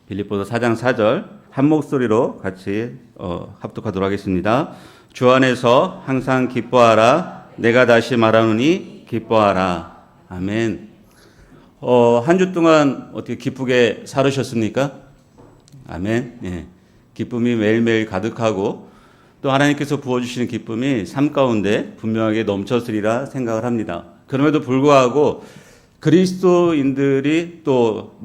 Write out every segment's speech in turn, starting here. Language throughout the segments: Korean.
빌립보서 4장 4절 한 목소리로 같이 합독하도록 하겠습니다. 주 안에서 항상 기뻐하라. 내가 다시 말하노니 기뻐하라. 아멘. 한 주 동안 어떻게 기쁘게 살으셨습니까? 아멘. 예. 기쁨이 매일매일 가득하고 또 하나님께서 부어주시는 기쁨이 삶 가운데 분명하게 넘쳤으리라 생각을 합니다. 그럼에도 불구하고 그리스도인들이 또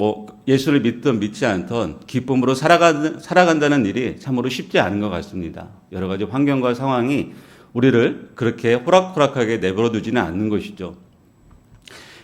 예수를 믿든 믿지 않던 기쁨으로 살아간다는 일이 참으로 쉽지 않은 것 같습니다. 여러 가지 환경과 상황이 우리를 그렇게 호락호락하게 내버려 두지는 않는 것이죠.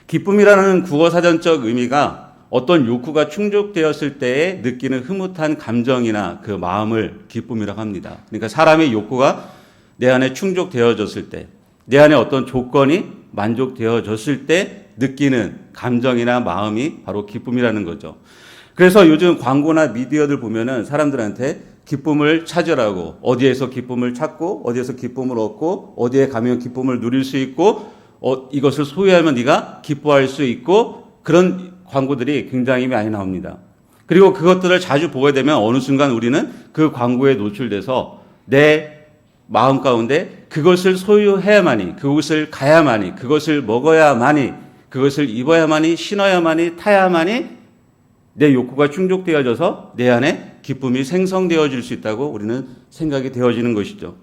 기쁨이라는 국어사전적 의미가 어떤 욕구가 충족되었을 때에 느끼는 흐뭇한 감정이나 그 마음을 기쁨이라고 합니다. 그러니까 사람의 욕구가 내 안에 충족되어졌을 때, 내 안에 어떤 조건이 만족되어졌을 때 느끼는 감정이나 마음이 바로 기쁨이라는 거죠. 그래서 요즘 광고나 미디어들 보면은 사람들한테 기쁨을 찾으라고, 어디에서 기쁨을 찾고 어디에서 기쁨을 얻고 어디에 가면 기쁨을 누릴 수 있고 이것을 소유하면 네가 기뻐할 수 있고, 그런 광고들이 굉장히 많이 나옵니다. 그리고 그것들을 자주 보게 되면 어느 순간 우리는 그 광고에 노출돼서 내 마음 가운데 그것을 소유해야만이, 그것을 가야만이, 그것을 먹어야만이, 그것을 입어야만이, 신어야만이, 타야만이 내 욕구가 충족되어져서 내 안에 기쁨이 생성되어질 수 있다고 우리는 생각이 되어지는 것이죠.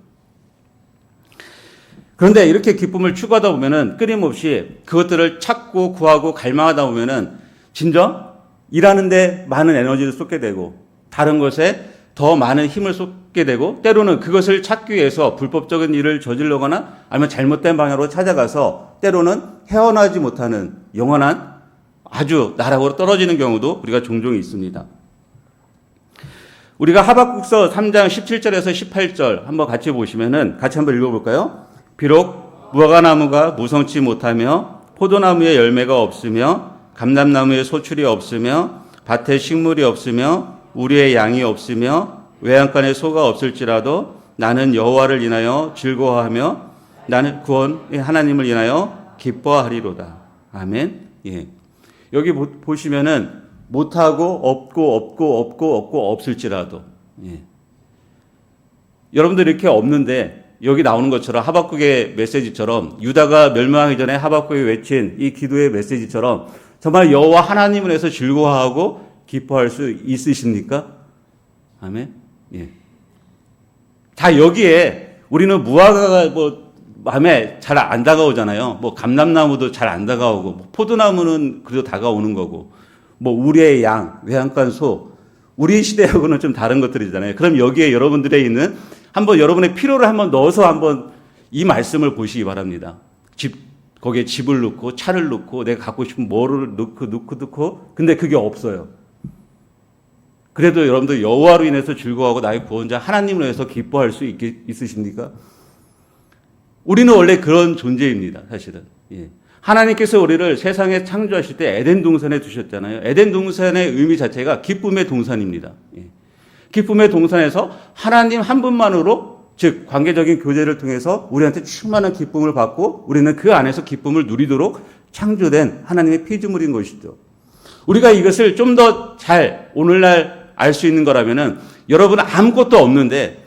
그런데 이렇게 기쁨을 추구하다 보면은 끊임없이 그것들을 찾고 구하고 갈망하다 보면은 진정 일하는데 많은 에너지를 쏟게 되고 다른 것에 더 많은 힘을 쏟게 되고, 때로는 그것을 찾기 위해서 불법적인 일을 저지르거나 아니면 잘못된 방향으로 찾아가서 때로는 헤어나지 못하는 영원한 아주 나락으로 떨어지는 경우도 우리가 종종 있습니다. 우리가 하박국서 3장 17절에서 18절 한번 같이 보시면은 같이 한번 읽어볼까요? 비록 무화과나무가 무성치 못하며 포도나무에 열매가 없으며 감람나무에 소출이 없으며 밭에 식물이 없으며 우리의 양이 없으며 외양간에 소가 없을지라도 나는 여호와를 인하여 즐거워하며 나는 구원의 하나님을 인하여 기뻐하리로다. 아멘. 예. 여기 보시면은 못하고 없고 없을지라도. 예. 여러분들 이렇게 없는데 여기 나오는 것처럼 하박국의 메시지처럼 유다가 멸망하기 전에 하박국이 외친 이 기도의 메시지처럼 정말 여호와 하나님을 해서 즐거워하고 기뻐할 수 있으십니까? 아멘. 예. 다 여기에 우리는 무화과가 마음에 잘 안 다가오잖아요. 감람나무도 잘 안 다가오고, 포도나무는 그래도 다가오는 거고, 우리의 양, 외양간 소, 우리 시대하고는 좀 다른 것들이잖아요. 그럼 여기에 여러분들에 있는 한번 여러분의 필요를 한번 넣어서 한번 이 말씀을 보시기 바랍니다. 거기에 집을 넣고 차를 넣고 내가 갖고 싶은 뭐를 넣고 근데 그게 없어요. 그래도 여러분들 여호와로 인해서 즐거워하고 나의 구원자 하나님으로 인해서 기뻐할 수 있으십니까? 우리는 원래 그런 존재입니다. 사실은. 예. 하나님께서 우리를 세상에 창조하실 때 에덴 동산에 두셨잖아요. 에덴 동산의 의미 자체가 기쁨의 동산입니다. 예. 기쁨의 동산에서 하나님 한 분만으로, 즉 관계적인 교제를 통해서 우리한테 충만한 기쁨을 받고 우리는 그 안에서 기쁨을 누리도록 창조된 하나님의 피조물인 것이죠. 우리가 이것을 좀 더 잘 오늘날 알 수 있는 거라면은, 여러분은 아무것도 없는데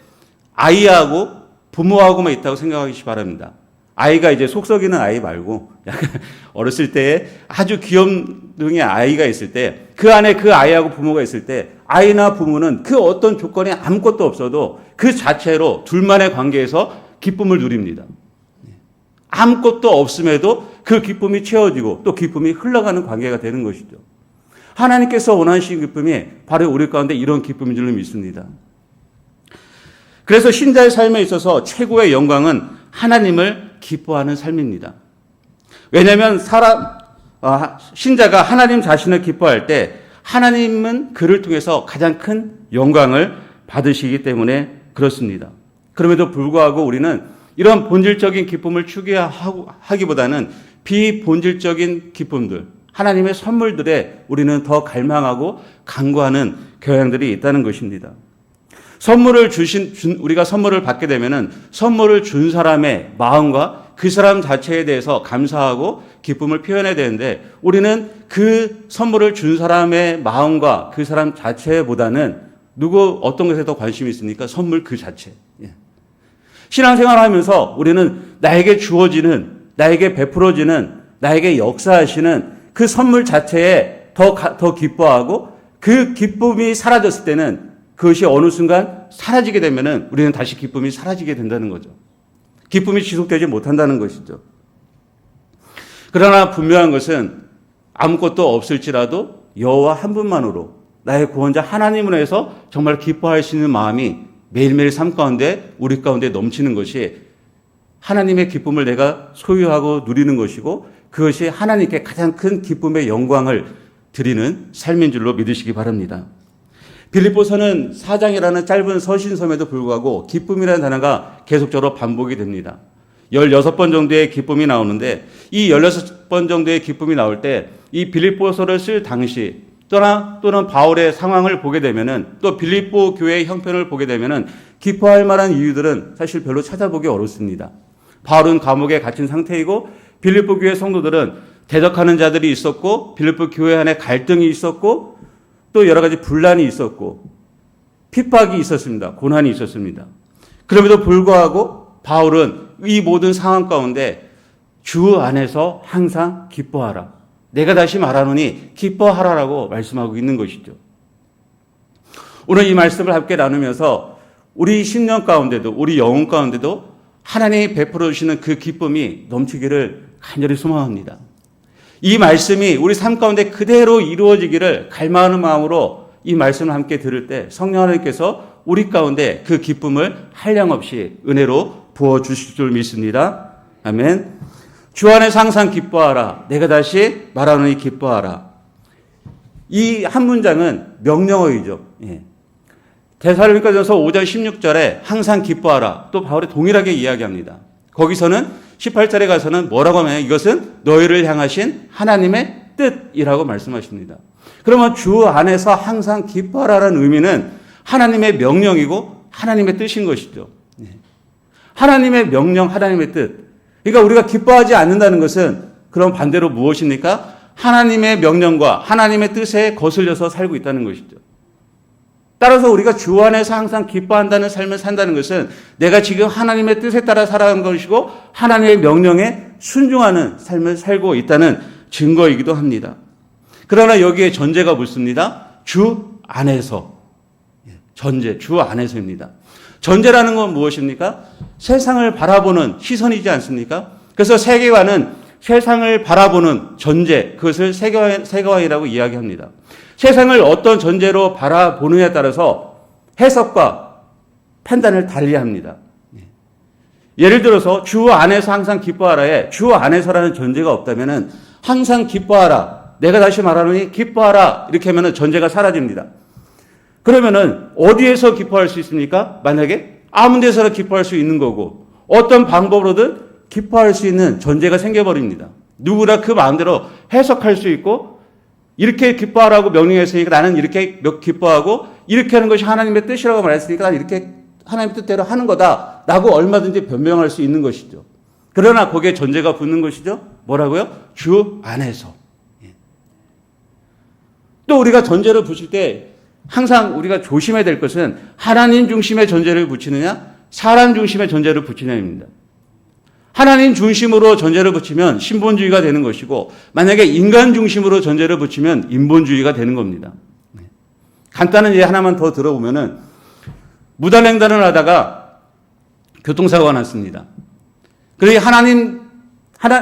아이하고 부모하고만 있다고 생각하시기 바랍니다. 아이가 이제 속 썩이는 아이 말고 약간 어렸을 때에 아주 귀염둥이 아이가 있을 때, 그 안에 그 아이하고 부모가 있을 때 아이나 부모는 그 어떤 조건이 아무것도 없어도 그 자체로 둘만의 관계에서 기쁨을 누립니다. 아무것도 없음에도 그 기쁨이 채워지고 또 기쁨이 흘러가는 관계가 되는 것이죠. 하나님께서 원하시는 기쁨이 바로 우리 가운데 이런 기쁨인 줄 믿습니다. 그래서 신자의 삶에 있어서 최고의 영광은 하나님을 기뻐하는 삶입니다. 왜냐하면 신자가 하나님 자신을 기뻐할 때 하나님은 그를 통해서 가장 큰 영광을 받으시기 때문에 그렇습니다. 그럼에도 불구하고 우리는 이런 본질적인 기쁨을 추구하기보다는 비본질적인 기쁨들, 하나님의 선물들에 우리는 더 갈망하고 간구하는 경향들이 있다는 것입니다. 우리가 선물을 받게 되면은 선물을 준 사람의 마음과 그 사람 자체에 대해서 감사하고 기쁨을 표현해야 되는데 우리는 그 선물을 준 사람의 마음과 그 사람 자체보다는 어떤 것에 더 관심이 있습니까? 선물 그 자체. 신앙생활을 하면서 우리는 나에게 주어지는, 나에게 베풀어지는, 나에게 역사하시는 그 선물 자체에 더 기뻐하고 그 기쁨이 사라졌을 때는 그것이 어느 순간 사라지게 되면은 우리는 다시 기쁨이 사라지게 된다는 거죠. 기쁨이 지속되지 못한다는 것이죠. 그러나 분명한 것은 아무것도 없을지라도 여호와 한 분만으로 나의 구원자 하나님으로 해서 정말 기뻐할 수 있는 마음이 매일매일 삶 가운데 우리 가운데 넘치는 것이 하나님의 기쁨을 내가 소유하고 누리는 것이고 그것이 하나님께 가장 큰 기쁨의 영광을 드리는 삶인 줄로 믿으시기 바랍니다. 빌립보서는 4장이라는 짧은 서신서에도 불구하고 기쁨이라는 단어가 계속적으로 반복이 됩니다. 16번 정도의 기쁨이 나오는데 이 16번 정도의 기쁨이 나올 때 이 빌립보서를 쓸 당시 또는 바울의 상황을 보게 되면은 또 빌립보 교회의 형편을 보게 되면은 기뻐할 만한 이유들은 사실 별로 찾아보기 어렵습니다. 바울은 감옥에 갇힌 상태이고 빌립보 교회 성도들은 대적하는 자들이 있었고 빌립보 교회 안에 갈등이 있었고 또 여러 가지 분란이 있었고 핍박이 있었습니다. 고난이 있었습니다. 그럼에도 불구하고 바울은 이 모든 상황 가운데 주 안에서 항상 기뻐하라. 내가 다시 말하노니 기뻐하라라고 말씀하고 있는 것이죠. 오늘 이 말씀을 함께 나누면서 우리 심령 가운데도 우리 영혼 가운데도 하나님이 베풀어 주시는 그 기쁨이 넘치기를 간절히 소망합니다. 이 말씀이 우리 삶 가운데 그대로 이루어지기를 갈망하는 마음으로 이 말씀을 함께 들을 때 성령 하나님께서 우리 가운데 그 기쁨을 한량없이 은혜로 부어주실 줄 믿습니다. 아멘. 주 안에서 항상 기뻐하라. 내가 다시 말하노니 기뻐하라. 이 한 문장은 명령어이죠. 데살로니가전서 5장 16절에 항상 기뻐하라. 또 바울이 동일하게 이야기합니다. 거기서는 18절에 가서는 뭐라고 하면 이것은 너희를 향하신 하나님의 뜻이라고 말씀하십니다. 그러면 주 안에서 항상 기뻐하라는 의미는 하나님의 명령이고 하나님의 뜻인 것이죠. 하나님의 명령, 하나님의 뜻. 그러니까 우리가 기뻐하지 않는다는 것은 그럼 반대로 무엇입니까? 하나님의 명령과 하나님의 뜻에 거슬려서 살고 있다는 것이죠. 따라서 우리가 주 안에서 항상 기뻐한다는 삶을 산다는 것은 내가 지금 하나님의 뜻에 따라 살아가는 것이고 하나님의 명령에 순종하는 삶을 살고 있다는 증거이기도 합니다. 그러나 여기에 전제가 묻습니다. 주 안에서. 전제, 주 안에서입니다. 전제라는 건 무엇입니까? 세상을 바라보는 시선이지 않습니까? 그래서 세계관은 세상을 바라보는 전제, 그것을 세계관이라고 이야기합니다. 세상을 어떤 전제로 바라보느냐에 따라서 해석과 판단을 달리합니다. 예를 들어서 주 안에서 항상 기뻐하라에 주 안에서라는 전제가 없다면은 항상 기뻐하라. 내가 다시 말하노니 기뻐하라. 이렇게 하면은 전제가 사라집니다. 그러면은 어디에서 기뻐할 수 있습니까? 만약에 아무 데서나 기뻐할 수 있는 거고 어떤 방법으로든 기뻐할 수 있는 전제가 생겨버립니다. 누구나 그 마음대로 해석할 수 있고 이렇게 기뻐하라고 명령했으니까 나는 이렇게 기뻐하고 이렇게 하는 것이 하나님의 뜻이라고 말했으니까 나는 이렇게 하나님 뜻대로 하는 거다라고 얼마든지 변명할 수 있는 것이죠. 그러나 거기에 전제가 붙는 것이죠. 뭐라고요? 주 안에서. 또 우리가 전제를 붙일 때 항상 우리가 조심해야 될 것은 하나님 중심의 전제를 붙이느냐 사람 중심의 전제를 붙이느냐입니다. 하나님 중심으로 전제를 붙이면 신본주의가 되는 것이고 만약에 인간 중심으로 전제를 붙이면 인본주의가 되는 겁니다. 간단한 예를 하나만 더 들어보면은 무단횡단을 하다가 교통사고가 났습니다. 그러니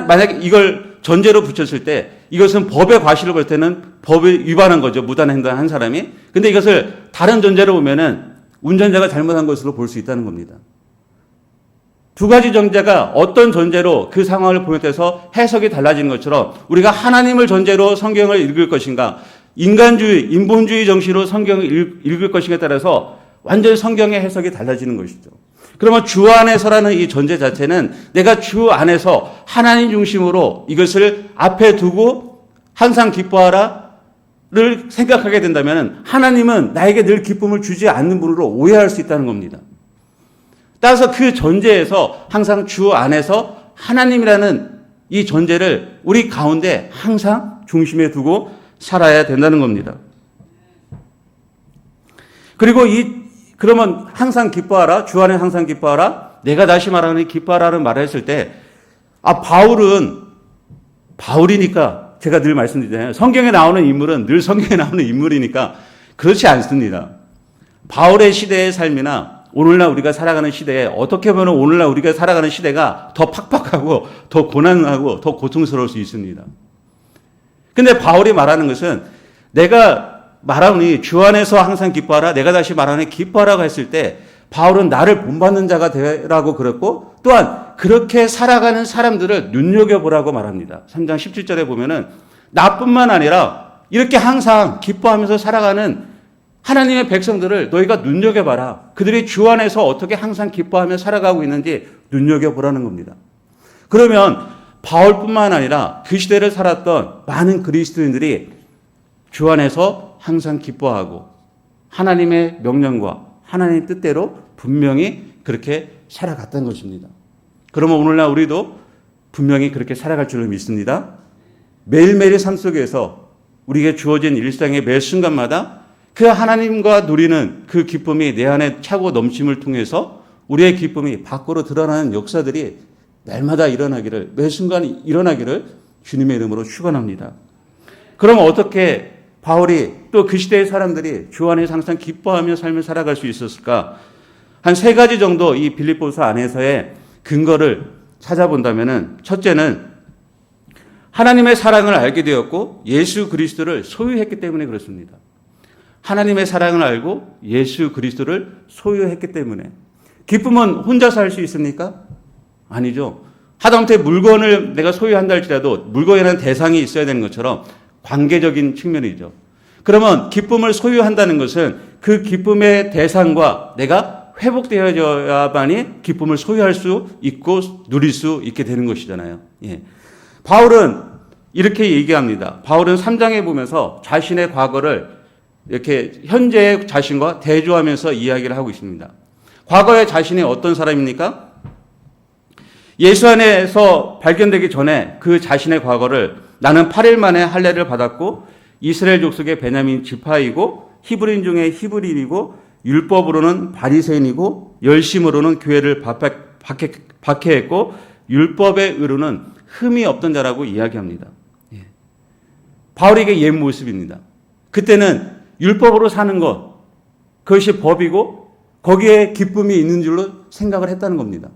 만약에 이걸 전제로 붙였을 때 이것은 법의 과실을 볼 때는 법에 위반한 거죠. 무단횡단 한 사람이. 근데 이것을 다른 전제로 보면은 운전자가 잘못한 것으로 볼 수 있다는 겁니다. 두 가지 전제가 어떤 전제로 그 상황을 보면서 해석이 달라지는 것처럼 우리가 하나님을 전제로 성경을 읽을 것인가 인간주의, 인본주의 정신으로 성경을 읽을 것인가에 따라서 완전히 성경의 해석이 달라지는 것이죠. 그러면 주 안에서라는 이 전제 자체는 내가 주 안에서 하나님 중심으로 이것을 앞에 두고 항상 기뻐하라를 생각하게 된다면 하나님은 나에게 늘 기쁨을 주지 않는 분으로 오해할 수 있다는 겁니다. 따라서 그 전제에서 항상 주 안에서 하나님이라는 이 존재를 우리 가운데 항상 중심에 두고 살아야 된다는 겁니다. 그리고 그러면 항상 기뻐하라, 주 안에 항상 기뻐하라, 내가 다시 말하는 기뻐하라는 말을 했을 때, 바울이니까 제가 늘 말씀드리잖아요. 성경에 나오는 인물은 늘 성경에 나오는 인물이니까 그렇지 않습니다. 바울의 시대의 삶이나 오늘날 우리가 살아가는 시대에 어떻게 보면 오늘날 우리가 살아가는 시대가 더 팍팍하고 더 고난하고 더 고통스러울 수 있습니다. 근데 바울이 말하는 것은 내가 말하니 주 안에서 항상 기뻐하라, 내가 다시 말하니 기뻐하라고 했을 때 바울은 나를 본받는 자가 되라고 그랬고 또한 그렇게 살아가는 사람들을 눈여겨보라고 말합니다. 3장 17절에 보면은 나뿐만 아니라 이렇게 항상 기뻐하면서 살아가는 하나님의 백성들을 너희가 눈여겨봐라. 그들이 주 안에서 어떻게 항상 기뻐하며 살아가고 있는지 눈여겨보라는 겁니다. 그러면 바울뿐만 아니라 그 시대를 살았던 많은 그리스도인들이 주 안에서 항상 기뻐하고 하나님의 명령과 하나님의 뜻대로 분명히 그렇게 살아갔다는 것입니다. 그러면 오늘날 우리도 분명히 그렇게 살아갈 줄을 믿습니다. 매일매일의 삶 속에서 우리에게 주어진 일상의 매 순간마다 그 하나님과 누리는 그 기쁨이 내 안에 차고 넘침을 통해서 우리의 기쁨이 밖으로 드러나는 역사들이 날마다 일어나기를, 매 순간 일어나기를 주님의 이름으로 축원합니다. 그럼 어떻게 바울이 또 그 시대의 사람들이 주 안에서 항상 기뻐하며 삶을 살아갈 수 있었을까? 한 3가지 정도 이 빌립보서 안에서의 근거를 찾아본다면은, 첫째는 하나님의 사랑을 알게 되었고 예수 그리스도를 소유했기 때문에 그렇습니다. 하나님의 사랑을 알고 예수 그리스도를 소유했기 때문에. 기쁨은 혼자서 할 수 있습니까? 아니죠. 하다못해 물건을 내가 소유한다 할지라도 물건에는 대상이 있어야 되는 것처럼 관계적인 측면이죠. 그러면 기쁨을 소유한다는 것은 그 기쁨의 대상과 내가 회복되어야만이 기쁨을 소유할 수 있고 누릴 수 있게 되는 것이잖아요. 예. 바울은 이렇게 얘기합니다. 바울은 3장에 보면서 자신의 과거를 이렇게 현재의 자신과 대조하면서 이야기를 하고 있습니다. 과거의 자신이 어떤 사람입니까? 예수 안에서 발견되기 전에 그 자신의 과거를 나는 8일 만에 할례를 받았고 이스라엘 족속의 베냐민 지파이고 히브리인 중에 히브리인이고 율법으로는 바리새인이고 열심으로는 교회를 박해했고 율법의 의로는 흠이 없던 자라고 이야기합니다. 예. 바울에게 옛 모습입니다. 그때는 율법으로 사는 것, 그것이 법이고 거기에 기쁨이 있는 줄로 생각을 했다는 겁니다.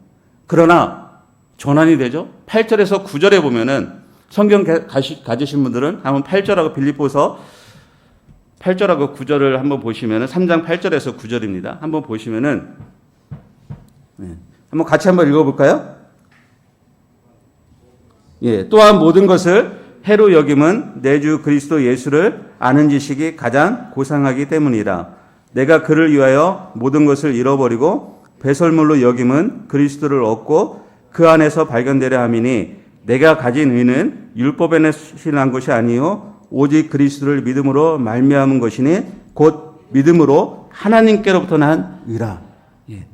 그러나 전환이 되죠. 8절에서 9절에 보면은 성경 가지신 분들은 한번 8절하고 빌립보서 8절하고 9절을 한번 보시면은 3장 8절에서 9절입니다. 한번 보시면은 한번 같이 한번 읽어볼까요? 예, 또한 모든 것을 해로 여김은 내 주 그리스도 예수를 아는 지식이 가장 고상하기 때문이라. 내가 그를 위하여 모든 것을 잃어버리고 배설물로 여김은 그리스도를 얻고 그 안에서 발견되려 함이니 내가 가진 의는 율법에서 난 것이 아니요 오직 그리스도를 믿음으로 말미암은 것이니 곧 믿음으로 하나님께로부터 난 의라. 예.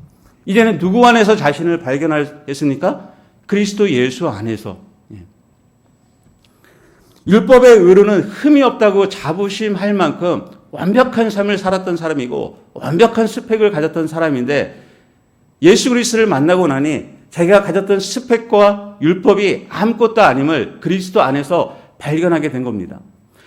이제는 누구 안에서 자신을 발견했습니까? 그리스도 예수 안에서. 예. 율법의 의로는 흠이 없다고 자부심할 만큼 완벽한 삶을 살았던 사람이고 완벽한 스펙을 가졌던 사람인데 예수 그리스도를 만나고 나니 자기가 가졌던 스펙과 율법이 아무것도 아님을 그리스도 안에서 발견하게 된 겁니다.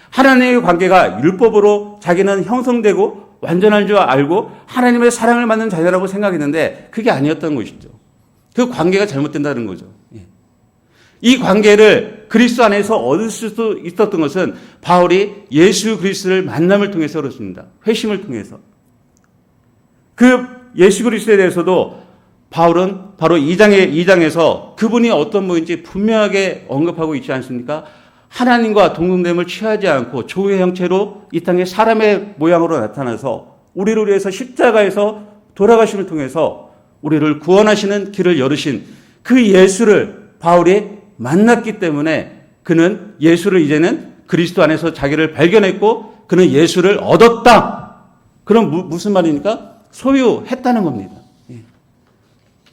하나님의 관계가 율법으로 자기는 형성되고 완전한 줄 알고 하나님의 사랑을 받는 자녀라고 생각했는데 그게 아니었던 것이죠. 그 관계가 잘못된다는 거죠. 이 관계를 그리스도 안에서 얻을 수도 있었던 것은 바울이 예수 그리스도를 만남을 통해서 그렇습니다. 회심을 통해서. 그 예수 그리스도에 대해서도 바울은 바로 2장에서 그분이 어떤 분인지 분명하게 언급하고 있지 않습니까? 하나님과 동등됨을 취하지 않고 조의 형체로 이 땅에 사람의 모양으로 나타나서 우리를 위해서 십자가에서 돌아가심을 통해서 우리를 구원하시는 길을 열으신 그 예수를 바울이 만났기 때문에 그는 예수를 이제는 그리스도 안에서 자기를 발견했고 그는 예수를 얻었다. 그럼 무슨 말입니까? 소유했다는 겁니다.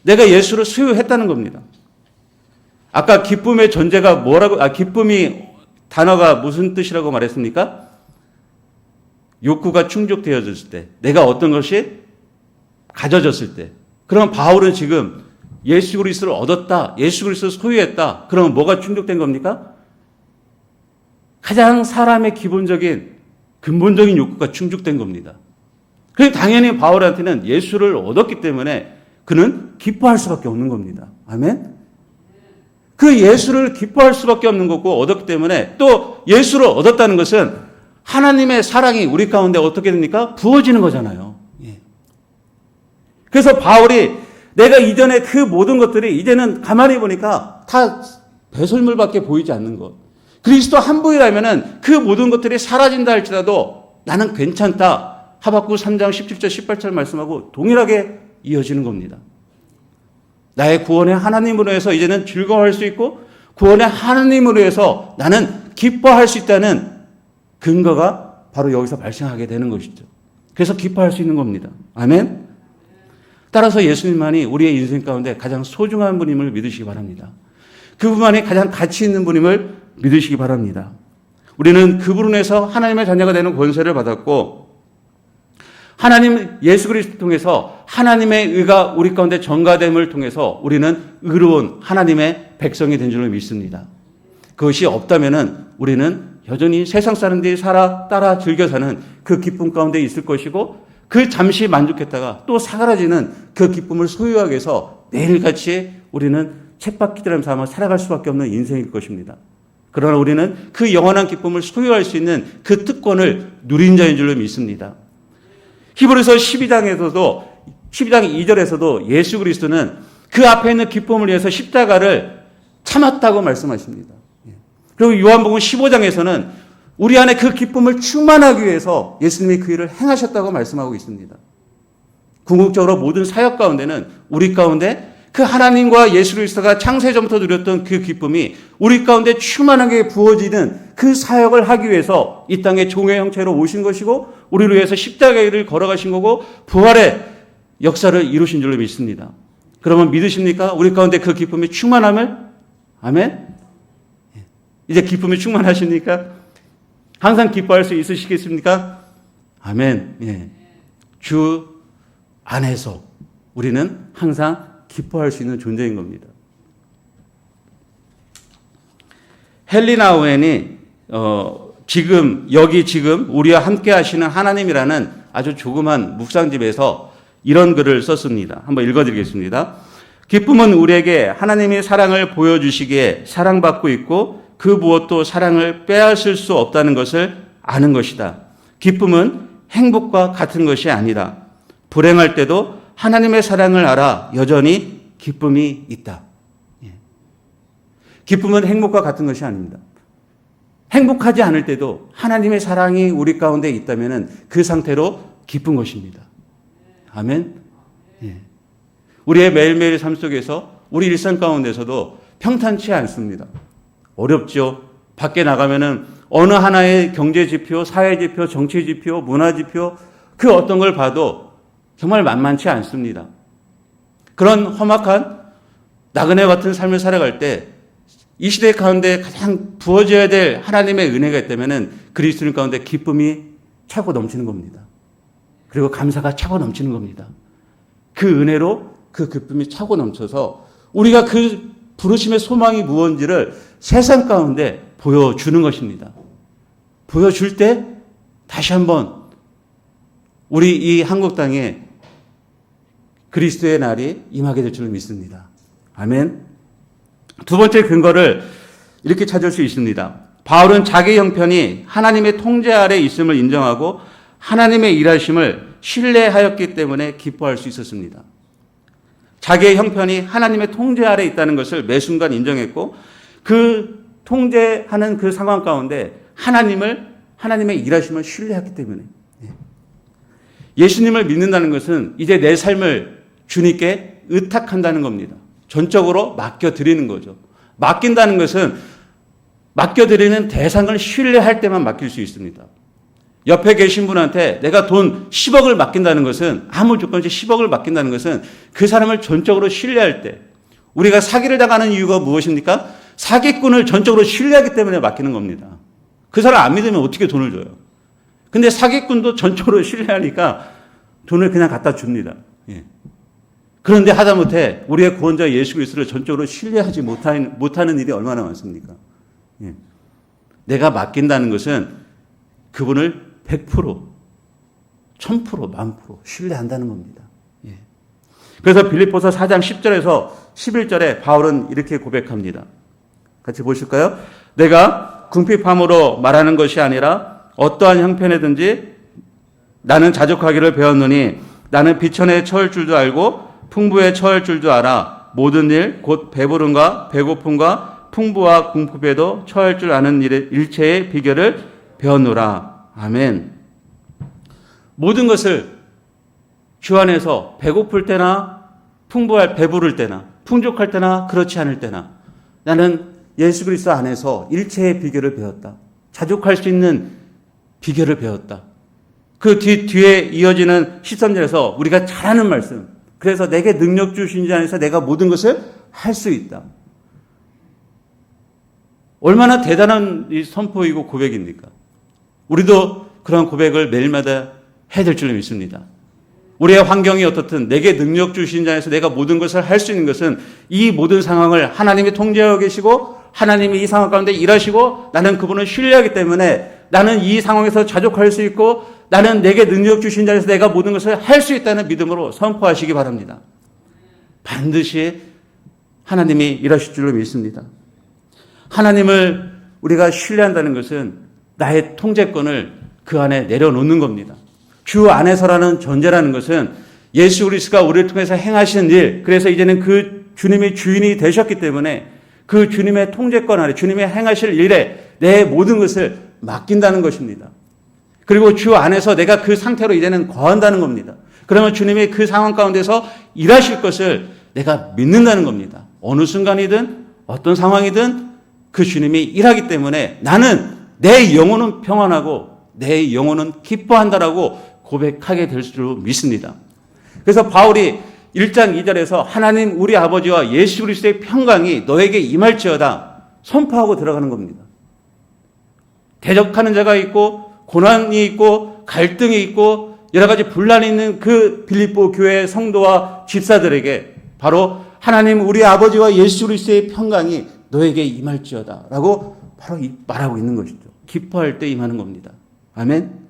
내가 예수를 소유했다는 겁니다. 아까 기쁨의 존재가 뭐라고, 기쁨이 단어가 무슨 뜻이라고 말했습니까? 욕구가 충족되어졌을 때, 내가 어떤 것이 가져졌을 때. 그럼 바울은 지금 예수 그리스도를 얻었다, 예수 그리스도를 소유했다. 그러면 뭐가 충족된 겁니까? 가장 사람의 기본적인 근본적인 욕구가 충족된 겁니다. 그래서 당연히 바울한테는 예수를 얻었기 때문에 그는 기뻐할 수밖에 없는 겁니다. 아멘? 그 예수를 기뻐할 수밖에 없는 거고 얻었기 때문에 또 예수를 얻었다는 것은 하나님의 사랑이 우리 가운데 어떻게 됩니까? 부어지는 거잖아요. 예. 그래서 바울이 내가 이전에 그 모든 것들이 이제는 가만히 보니까 다 배설물밖에 보이지 않는 것. 그리스도 한 분이라면은 그 모든 것들이 사라진다 할지라도 나는 괜찮다. 하박국 3장 17절 18절 말씀하고 동일하게 이어지는 겁니다. 나의 구원의 하나님으로 해서 이제는 즐거워할 수 있고 구원의 하나님으로 해서 나는 기뻐할 수 있다는 근거가 바로 여기서 발생하게 되는 것이죠. 그래서 기뻐할 수 있는 겁니다. 아멘? 따라서 예수님만이 우리의 인생 가운데 가장 소중한 분임을 믿으시기 바랍니다. 그분만이 가장 가치 있는 분임을 믿으시기 바랍니다. 우리는 그분으로 인해서 하나님의 자녀가 되는 권세를 받았고 하나님 예수 그리스도를 통해서 하나님의 의가 우리 가운데 전가됨을 통해서 우리는 의로운 하나님의 백성이 된 줄로 믿습니다. 그것이 없다면은 우리는 여전히 세상 사람들이 따라 즐겨 사는 그 기쁨 가운데 있을 것이고 그 잠시 만족했다가 또 사라지는 그 기쁨을 소유하기 위해서 매일같이 우리는 쳇바퀴처럼 삼아 살아갈 수밖에 없는 인생일 것입니다. 그러나 우리는 그 영원한 기쁨을 소유할 수 있는 그 특권을 누린 자인 줄로 믿습니다. 히브리서 12장 2절에서도 예수 그리스도는 그 앞에 있는 기쁨을 위해서 십자가를 참았다고 말씀하십니다. 그리고 요한복음 15장에서는 우리 안에 그 기쁨을 충만하기 위해서 예수님이 그 일을 행하셨다고 말씀하고 있습니다. 궁극적으로 모든 사역 가운데는 우리 가운데 그 하나님과 예수 그리스도가 창세전부터 누렸던 그 기쁨이 우리 가운데 충만하게 부어지는 그 사역을 하기 위해서 이 땅에 종의 형체로 오신 것이고 우리를 위해서 십자가의 길을 걸어가신 거고 부활의 역사를 이루신 줄로 믿습니다. 그러면 믿으십니까? 우리 가운데 그 기쁨이 충만함을? 아멘? 이제 기쁨이 충만하십니까? 항상 기뻐할 수 있으시겠습니까? 아멘. 예. 주 안에서 우리는 항상 기뻐할 수 있는 존재인 겁니다. 헬리나 오웬이 지금 우리와 함께 하시는 하나님이라는 아주 조그만 묵상집에서 이런 글을 썼습니다. 한번 읽어드리겠습니다. 기쁨은 우리에게 하나님의 사랑을 보여주시기에 사랑받고 있고 그 무엇도 사랑을 빼앗을 수 없다는 것을 아는 것이다. 기쁨은 행복과 같은 것이 아니다. 불행할 때도 하나님의 사랑을 알아 여전히 기쁨이 있다. 기쁨은 행복과 같은 것이 아닙니다. 행복하지 않을 때도 하나님의 사랑이 우리 가운데 있다면 그 상태로 기쁜 것입니다. 아멘. 우리의 매일매일 삶 속에서 우리 일상 가운데서도 평탄치 않습니다. 어렵죠. 밖에 나가면은 어느 하나의 경제 지표, 사회 지표, 정치 지표, 문화 지표 그 어떤 걸 봐도 정말 만만치 않습니다. 그런 험악한 나그네 같은 삶을 살아갈 때 이 시대 가운데 가장 부어져야 될 하나님의 은혜가 있다면 그리스도인 가운데 기쁨이 차고 넘치는 겁니다. 그리고 감사가 차고 넘치는 겁니다. 그 은혜로 그 기쁨이 차고 넘쳐서 우리가 그 부르심의 소망이 무엇인지를 세상 가운데 보여주는 것입니다. 보여줄 때 다시 한번 우리 이 한국 땅에 그리스도의 날이 임하게 될 줄 믿습니다. 아멘. 두 번째 근거를 이렇게 찾을 수 있습니다. 바울은 자기 형편이 하나님의 통제 아래 있음을 인정하고 하나님의 일하심을 신뢰하였기 때문에 기뻐할 수 있었습니다. 자기의 형편이 하나님의 통제 아래 있다는 것을 매 순간 인정했고 그 통제하는 그 상황 가운데 하나님의 일하심을 신뢰했기 때문에 예수님을 믿는다는 것은 이제 내 삶을 주님께 의탁한다는 겁니다. 전적으로 맡겨드리는 거죠. 맡긴다는 것은 맡겨드리는 대상을 신뢰할 때만 맡길 수 있습니다. 옆에 계신 분한테 내가 돈 10억을 맡긴다는 것은 아무 조건 없이 10억을 맡긴다는 것은 그 사람을 전적으로 신뢰할 때 우리가 사기를 당하는 이유가 무엇입니까? 사기꾼을 전적으로 신뢰하기 때문에 맡기는 겁니다. 그 사람 안 믿으면 어떻게 돈을 줘요? 근데 사기꾼도 전적으로 신뢰하니까 돈을 그냥 갖다 줍니다. 예. 그런데 하다못해 우리의 구원자 예수 그리스도를 전적으로 신뢰하지 못하는 일이 얼마나 많습니까? 예. 내가 맡긴다는 것은 그분을 100%, 1000%, 10,000% 신뢰한다는 겁니다. 예. 그래서 빌립보서 4장 10절에서 11절에 바울은 이렇게 고백합니다. 같이 보실까요? 내가 궁핍함으로 말하는 것이 아니라 어떠한 형편에든지 나는 자족하기를 배웠노니 나는 비천에 처할 줄도 알고 풍부에 처할 줄도 알아. 모든 일 곧 배부름과 배고픔과 풍부와 궁핍에도 처할 줄 아는 일체의 비결을 배웠노라. 아멘. 모든 것을 주 안에서 배고플 때나 배부를 때나 풍족할 때나 그렇지 않을 때나 나는 예수 그리스도 안에서 일체의 비결을 배웠다. 자족할 수 있는 비결을 배웠다. 그 뒤에 이어지는 13절에서 우리가 잘 아는 말씀. 그래서 내게 능력 주신 자 안에서 내가 모든 것을 할 수 있다. 얼마나 대단한 이 선포이고 고백입니까? 우리도 그런 고백을 매일마다 해야 될 줄로 믿습니다. 우리의 환경이 어떻든 내게 능력 주신 자 안에서 내가 모든 것을 할 수 있는 것은 이 모든 상황을 하나님이 통제하고 계시고 하나님이 이 상황 가운데 일하시고 나는 그분을 신뢰하기 때문에 나는 이 상황에서 자족할 수 있고 나는 내게 능력 주신 자에서 내가 모든 것을 할 수 있다는 믿음으로 선포하시기 바랍니다. 반드시 하나님이 일하실 줄로 믿습니다. 하나님을 우리가 신뢰한다는 것은 나의 통제권을 그 안에 내려놓는 겁니다. 주 안에서라는 존재라는 것은 예수 그리스도가 우리를 통해서 행하시는 일, 그래서 이제는 그 주님이 주인이 되셨기 때문에 그 주님의 통제권 아래 주님이 행하실 일에 내 모든 것을 맡긴다는 것입니다. 그리고 주 안에서 내가 그 상태로 이제는 거한다는 겁니다. 그러면 주님이 그 상황 가운데서 일하실 것을 내가 믿는다는 겁니다. 어느 순간이든 어떤 상황이든 그 주님이 일하기 때문에 나는 내 영혼은 평안하고 내 영혼은 기뻐한다라고 고백하게 될 줄 믿습니다. 그래서 바울이 1장 2절에서 하나님 우리 아버지와 예수 그리스도의 평강이 너에게 임할지어다 선포하고 들어가는 겁니다. 대적하는 자가 있고 고난이 있고 갈등이 있고 여러 가지 분란이 있는 그 빌립보 교회의 성도와 집사들에게 바로 하나님 우리 아버지와 예수 그리스도의 평강이 너에게 임할지어다 라고 바로 말하고 있는 것이죠. 기뻐할 때 임하는 겁니다. 아멘.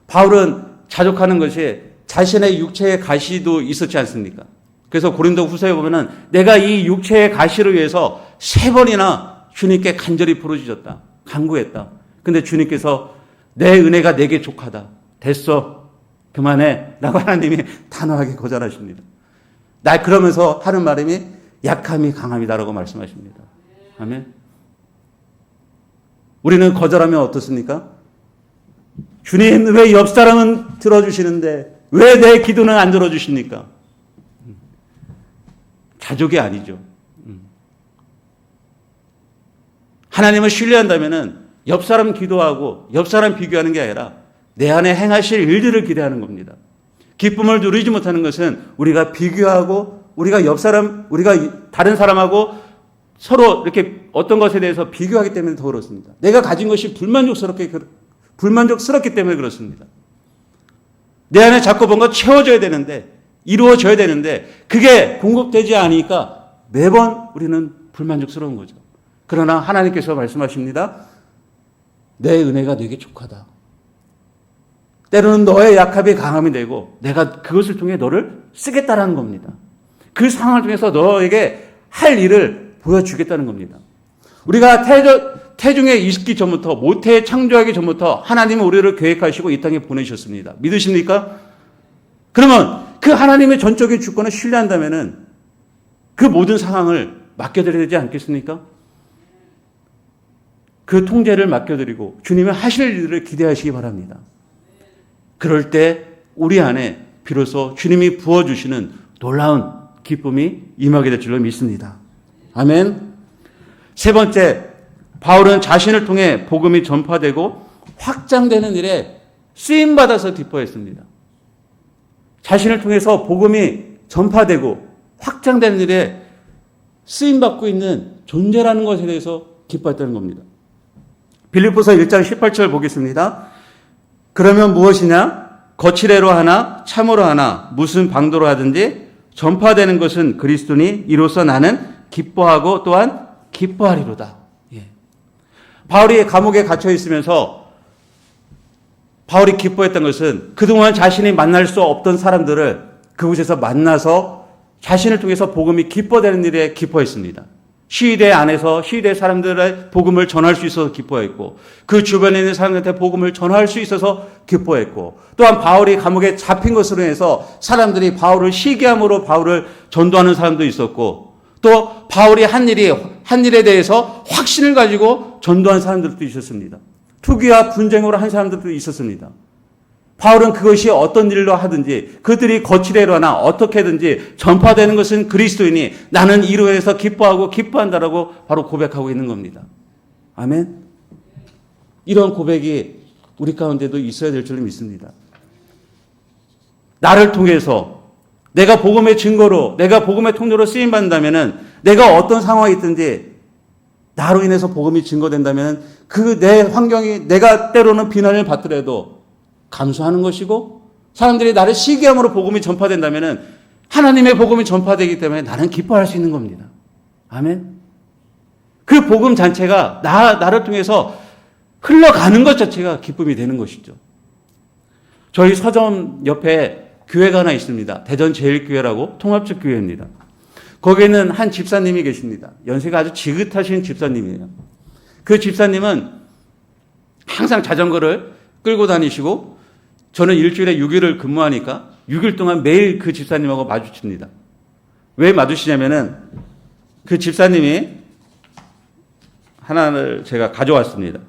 바울은 자족하는 것이 자신의 육체의 가시도 있었지 않습니까? 그래서 고린도 후서에 보면은 내가 이 육체의 가시를 위해서 3번이나 주님께 간절히 부르짖었다. 간구했다. 근데 주님께서 내 은혜가 내게 족하다. 됐어. 그만해. 라고 하나님이 단호하게 거절하십니다. 나 그러면서 하는 말씀이 약함이 강함이다라고 말씀하십니다. 아멘. 우리는 거절하면 어떻습니까? 주님 왜 옆 사람은 들어주시는데 왜 내 기도는 안 들어주십니까? 자족이 아니죠. 하나님을 신뢰한다면 옆 사람 기도하고 옆 사람 비교하는 게 아니라 내 안에 행하실 일들을 기대하는 겁니다. 기쁨을 누리지 못하는 것은 우리가 비교하고 우리가 다른 사람하고 서로 이렇게 어떤 것에 대해서 비교하기 때문에 더 그렇습니다. 내가 가진 것이 불만족스럽기 때문에 그렇습니다. 내 안에 자꾸 뭔가 채워져야 되는데 이루어져야 되는데 그게 공급되지 않으니까 매번 우리는 불만족스러운 거죠. 그러나 하나님께서 말씀하십니다. 내 은혜가 내게 족하다. 때로는 너의 약함이 강함이 되고 내가 그것을 통해 너를 쓰겠다라는 겁니다. 그 상황을 통해서 너에게 할 일을 보여주겠다는 겁니다. 우리가 태중에 있기 전부터 모태에 창조하기 전부터 하나님은 우리를 계획하시고 이 땅에 보내셨습니다. 믿으십니까? 그러면 그 하나님의 전적인 주권을 신뢰한다면은 그 모든 상황을 맡겨드려야 되지 않겠습니까? 그 통제를 맡겨드리고 주님의 하실 일을 기대하시기 바랍니다. 그럴 때 우리 안에 비로소 주님이 부어주시는 놀라운 기쁨이 임하게 될 줄로 믿습니다. 아멘. 세 번째, 바울은 자신을 통해 복음이 전파되고 확장되는 일에 쓰임받아서 기뻐했습니다. 자신을 통해서 복음이 전파되고 확장되는 일에 쓰임받고 있는 존재라는 것에 대해서 기뻐했다는 겁니다. 빌립보서 1장 18절 보겠습니다. 그러면 무엇이냐? 거칠애로 하나 참으로 하나 무슨 방도로 하든지 전파되는 것은 그리스도니 이로써 나는 기뻐하고 또한 기뻐하리로다. 예. 바울이 감옥에 갇혀 있으면서 바울이 기뻐했던 것은 그동안 자신이 만날 수 없던 사람들을 그곳에서 만나서 자신을 통해서 복음이 기뻐되는 일에 기뻐했습니다. 시위대 안에서 시위대 사람들의 복음을 전할 수 있어서 기뻐했고 그 주변에 있는 사람들한테 복음을 전할 수 있어서 기뻐했고 또한 바울이 감옥에 잡힌 것으로 해서 사람들이 바울을 시기함으로 바울을 전도하는 사람도 있었고 또 바울이 한 일에 대해서 확신을 가지고 전도한 사람들도 있었습니다. 투기와 분쟁으로 한 사람들도 있었습니다. 바울은 그것이 어떤 일로 하든지 그들이 거칠애로나 어떻게든지 전파되는 것은 그리스도이니 나는 이로 해서 기뻐하고 기뻐한다라고 바로 고백하고 있는 겁니다. 아멘. 이런 고백이 우리 가운데도 있어야 될 줄 믿습니다. 나를 통해서 내가 복음의 증거로 내가 복음의 통로로 쓰임받는다면 내가 어떤 상황이 있든지 나로 인해서 복음이 증거된다면 그 내 환경이 내가 때로는 비난을 받더라도 감수하는 것이고 사람들이 나를 시기함으로 복음이 전파된다면 하나님의 복음이 전파되기 때문에 나는 기뻐할 수 있는 겁니다. 아멘. 그 복음 자체가 나를 통해서 흘러가는 것 자체가 기쁨이 되는 것이죠. 저희 서점 옆에 교회가 하나 있습니다. 대전제일교회라고 통합적 교회입니다. 거기에는 한 집사님이 계십니다. 연세가 아주 지긋하신 집사님이에요. 그 집사님은 항상 자전거를 끌고 다니시고 저는 일주일에 6일을 근무하니까 6일 동안 매일 그 집사님하고 마주칩니다. 왜 마주치냐면은 그 집사님이 하나를 제가 가져왔습니다.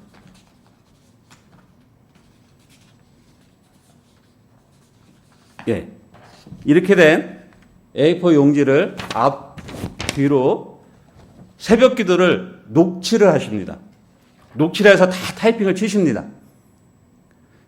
예. 이렇게 된 A4 용지를 앞, 뒤로 새벽 기도를 녹취를 하십니다. 녹취를 해서 다 타이핑을 치십니다.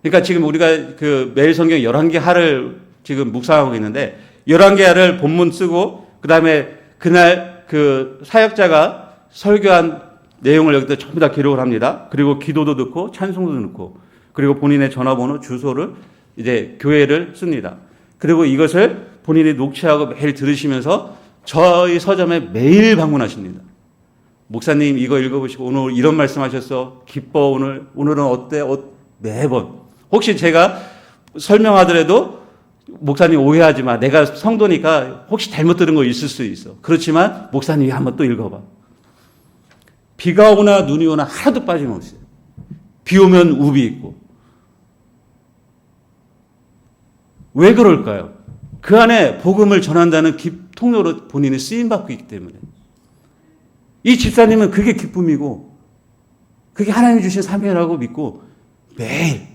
그러니까 지금 우리가 그 매일 성경 11개 하를 지금 묵상하고 있는데 11개 하를 본문 쓰고 그다음에 그날 그 사역자가 설교한 내용을 여기다 전부 다 기록을 합니다. 그리고 기도도 넣고 찬송도 넣고 그리고 본인의 전화번호, 주소를 이제 교회를 씁니다. 그리고 이것을 본인이 녹취하고 매일 들으시면서 저희 서점에 매일 방문하십니다. 목사님 이거 읽어보시고 오늘 이런 말씀하셨어. 기뻐 오늘은 어때? 매번. 혹시 제가 설명하더라도 목사님 오해하지 마. 내가 성도니까 혹시 잘못 들은 거 있을 수 있어. 그렇지만 목사님이 한번 또 읽어봐. 비가 오나 눈이 오나 하나도 빠짐없이. 비 오면 우비 있고. 왜 그럴까요? 그 안에 복음을 전한다는 통로로 본인이 쓰임받고 있기 때문에. 이 집사님은 그게 기쁨이고 그게 하나님이 주신 사명이라고 믿고 매일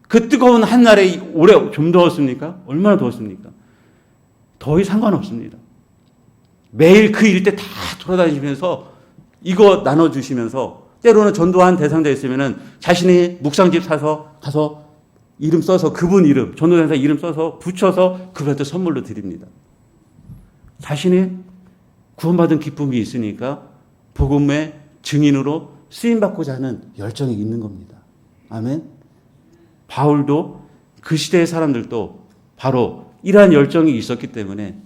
그 뜨거운 한날에 올해 좀 더웠습니까? 얼마나 더웠습니까? 더위 상관없습니다. 매일 그 일대 다 돌아다니시면서 이거 나눠주시면서 때로는 전도한 대상자 있으면은 자신이 묵상집 사서 가서 이름 써서 그분 이름, 전도대사 이름 써서 붙여서 그분한테 선물로 드립니다. 자신이 구원받은 기쁨이 있으니까 복음의 증인으로 쓰임받고자 하는 열정이 있는 겁니다. 아멘. 바울도 그 시대의 사람들도 바로 이러한 열정이 있었기 때문에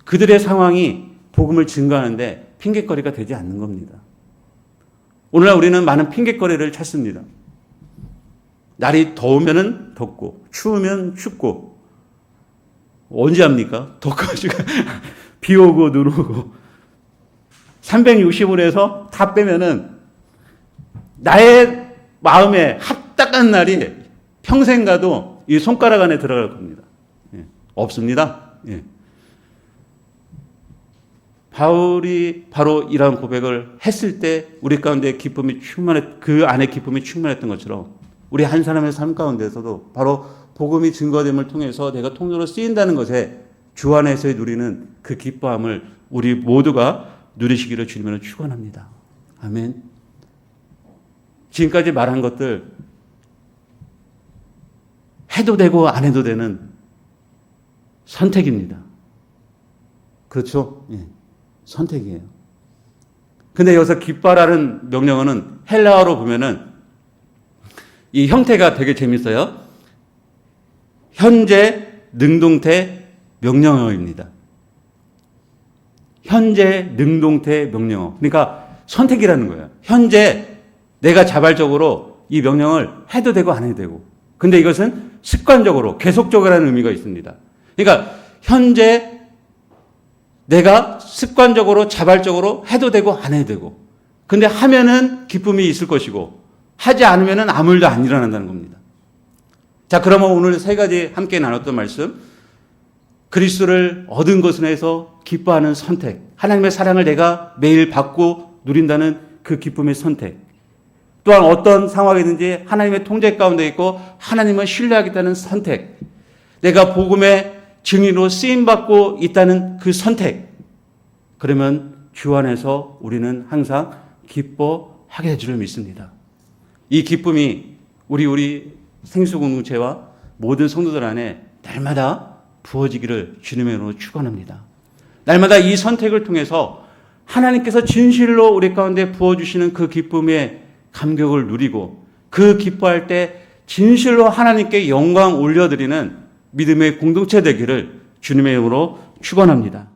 그들의 상황이 복음을 증거하는데 핑계거리가 되지 않는 겁니다. 오늘날 우리는 많은 핑계거리를 찾습니다. 날이 더우면 덥고 추우면 춥고 언제 합니까? 덥가지고 비 오고 눈 오고 360을 해서 다 빼면은 나의 마음에 합당한 날이 평생 가도 이 손가락 안에 들어갈 겁니다. 예. 없습니다. 예. 바울이 바로 이러한 고백을 했을 때 우리 가운데 기쁨이 그 안에 기쁨이 충만했던 것처럼 우리 한 사람의 삶 가운데서도 바로 복음이 증거됨을 통해서 내가 통로로 쓰인다는 것에 주 안에서의 누리는 그 기뻐함을 우리 모두가 누리시기를 주님으로 축원합니다. 아멘. 지금까지 말한 것들 해도 되고 안 해도 되는 선택입니다. 그렇죠? 예. 선택이에요. 근데 여기서 기뻐하라는 명령어는 헬라어로 보면은 이 형태가 되게 재밌어요. 현재 능동태 명령어입니다. 현재 능동태 명령어. 그러니까 선택이라는 거예요. 현재 내가 자발적으로 이 명령을 해도 되고 안 해도 되고. 근데 이것은 습관적으로, 계속적이라는 의미가 있습니다. 그러니까 현재 내가 습관적으로, 자발적으로 해도 되고 안 해도 되고. 근데 하면은 기쁨이 있을 것이고, 하지 않으면은 아무 일도 안 일어난다는 겁니다. 자, 그러면 오늘 세 가지 함께 나눴던 말씀. 그리스도를 얻은 것으로 해서 기뻐하는 선택. 하나님의 사랑을 내가 매일 받고 누린다는 그 기쁨의 선택. 또한 어떤 상황이든지 하나님의 통제 가운데 있고 하나님을 신뢰하겠다는 선택. 내가 복음의 증인으로 쓰임받고 있다는 그 선택. 그러면 주 안에서 우리는 항상 기뻐하게 될 줄을 믿습니다. 이 기쁨이 우리 생수 공동체와 모든 성도들 안에 날마다 부어지기를 주님의 이름으로 축원합니다. 날마다 이 선택을 통해서 하나님께서 진실로 우리 가운데 부어주시는 그 기쁨의 감격을 누리고 그 기뻐할 때 진실로 하나님께 영광 올려드리는 믿음의 공동체 되기를 주님의 이름으로 축원합니다.